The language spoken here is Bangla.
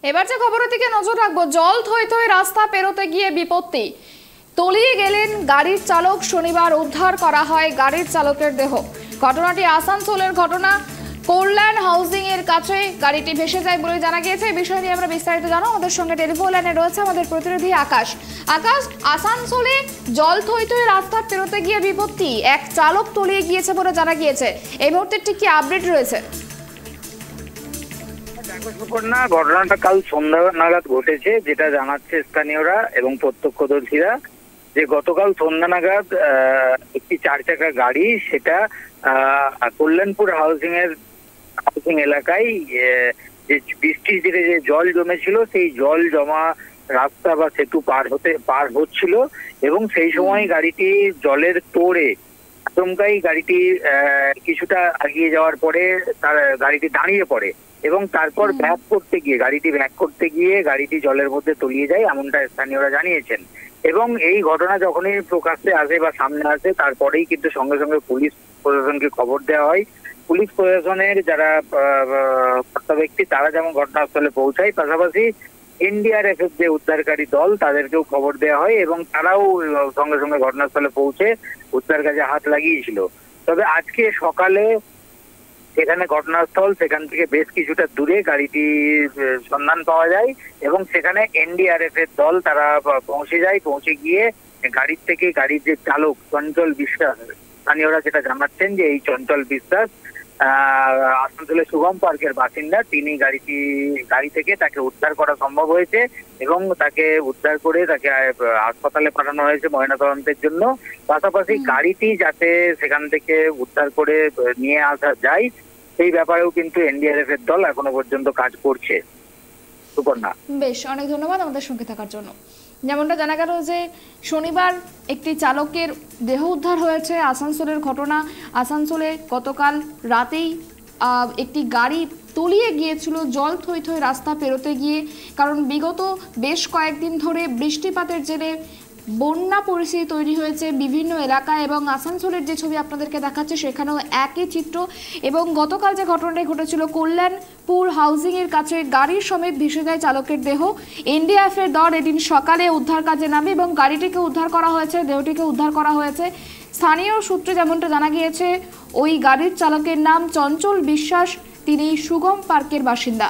এবার যে খবরের দিকে নজর রাখবো, জল থই থই রাস্তা পেরোতে গিয়ে বিপত্তি, তলিয়ে গেলেন গাড়ির চালক। শনিবার উদ্ধার করা হয় গাড়ির চালকের দেহ। ঘটনাটি আসানসোলের ঘটনা। কল্যাণ হাউজিং এর কাছে গাড়িটি ভেসে যায় বলে জানা গিয়েছে। এই বিষয় নিয়ে আমরা বিস্তারিত জানো, আমাদের সঙ্গে টেলিফোন লাইনে রয়েছে আমাদের প্রতিনিধি আকাশ। আকাশ, আসানসোলে জল থই থই রাস্তা পেরোতে গিয়ে বিপত্তি, এক চালক তলিয়ে গিয়েছে বলে জানা গিয়েছে। এই মুহূর্তে ঠিক কি আপডেট রয়েছে? ঘটনাটা কাল সন্ধ্যা নাগাদ ঘটেছে, যেটা জানাচ্ছে স্থানীয়রা এবং প্রত্যক্ষদর্শীরা, যে গতকাল সন্ধ্যা নাগাদ একটি 4 চাকা গাড়ি, সেটা কল্যাণপুর হাউজিং এলাকায় যে বৃষ্টির দিনে যে জল জমেছিল, সেই জল জমা রাস্তা বা সেতু পার হচ্ছিল এবং সেই সময় গাড়িটি জলের তোড়ে আচমকাই গাড়িটি কিছুটা এগিয়ে যাওয়ার পরে তার গাড়িটি দাঁড়িয়ে পড়ে এবং তারপর গাড়িটি ব্যাক করতে গিয়ে গাড়িটি জলের মধ্যে তলিয়ে যায়, এমনটা স্থানীয়রা জানিয়েছেন। এবং এই ঘটনা যখনই প্রকাশ্যে আসে বা সামনে আসে, তারপরেই কিন্তু সঙ্গে সঙ্গে পুলিশ প্রশাসনকে খবর দেওয়া হয়। পুলিশ প্রশাসনের যারা ব্যক্তি, তারা যেমন ঘটনাস্থলে পৌঁছায়, পাশাপাশি এনডিআরএফ এর যে উদ্ধারকারী দল, তাদেরকেও খবর দেওয়া হয় এবং তারাও সঙ্গে সঙ্গে ঘটনাস্থলে পৌঁছে উদ্ধার কাজে হাত লাগিয়েছিল। তবে আজকে সকালে সেখানে ঘটনাস্থল, সেখান থেকে বেশ কিছুটা দূরে গাড়িটির সন্ধান পাওয়া যায় এবং সেখানে এনডিআরএফ এর দল তারা পৌঁছে যায়। পৌঁছে গিয়ে গাড়ির যে চালক চঞ্চল বিশ্বাস, স্থানীয়রা যেটা জানাচ্ছেন যে এই চঞ্চল বিশ্বাস আসানসোলের শুভম পার্কের বাসিন্দা, তিনি গাড়ি থেকে তাকে উদ্ধার করা সম্ভব হয়েছে এবং তাকে উদ্ধার করে তাকে হাসপাতালে পাঠানো হয়েছে ময়নাতদন্তের জন্য। পাশাপাশি গাড়িটি যাতে সেখান থেকে উদ্ধার করে নিয়ে আসা যায়, সেই ব্যাপারেও কিন্তু এনডিআরএফ এর দল এখনো পর্যন্ত কাজ করছে। সুপর্ণা, বেশ, অনেক ধন্যবাদ আমাদের সঙ্গে থাকার জন্য। যেমনটা জানা গেল যে শনিবার একটি চালকের দেহ উদ্ধার হয়েছে। আসানসোলের ঘটনা। আসানসোলে গতকাল রাতেই একটি গাড়ি তলিয়ে গিয়েছিল জল থই থই রাস্তা পেরোতে গিয়ে, কারণ বিগত বেশ কয়েকদিন ধরে বৃষ্টিপাতের জেরে বন্যা পরিস্থিতি তৈরি হয়েছে বিভিন্ন এলাকায় এবং আসানসোলের যে ছবি আপনাদেরকে দেখাচ্ছে সেখানেও একই চিত্র। এবং গতকাল যে ঘটনাটি ঘটেছিল, কল্যাণপুর হাউজিং এর কাছে গাড়ির সমেত ভেসে যায় চালকের দেহ। এনডিআরএফ এর দল এদিন সকালে উদ্ধার কাজে নামে এবং গাড়িটিকে উদ্ধার করা হয়েছে, দেহটিকে উদ্ধার করা হয়েছে। স্থানীয় সূত্রে যেমনটা জানা গিয়েছে, ওই গাড়ির চালকের নাম চঞ্চল বিশ্বাস, তিনি সুগম পার্কের বাসিন্দা।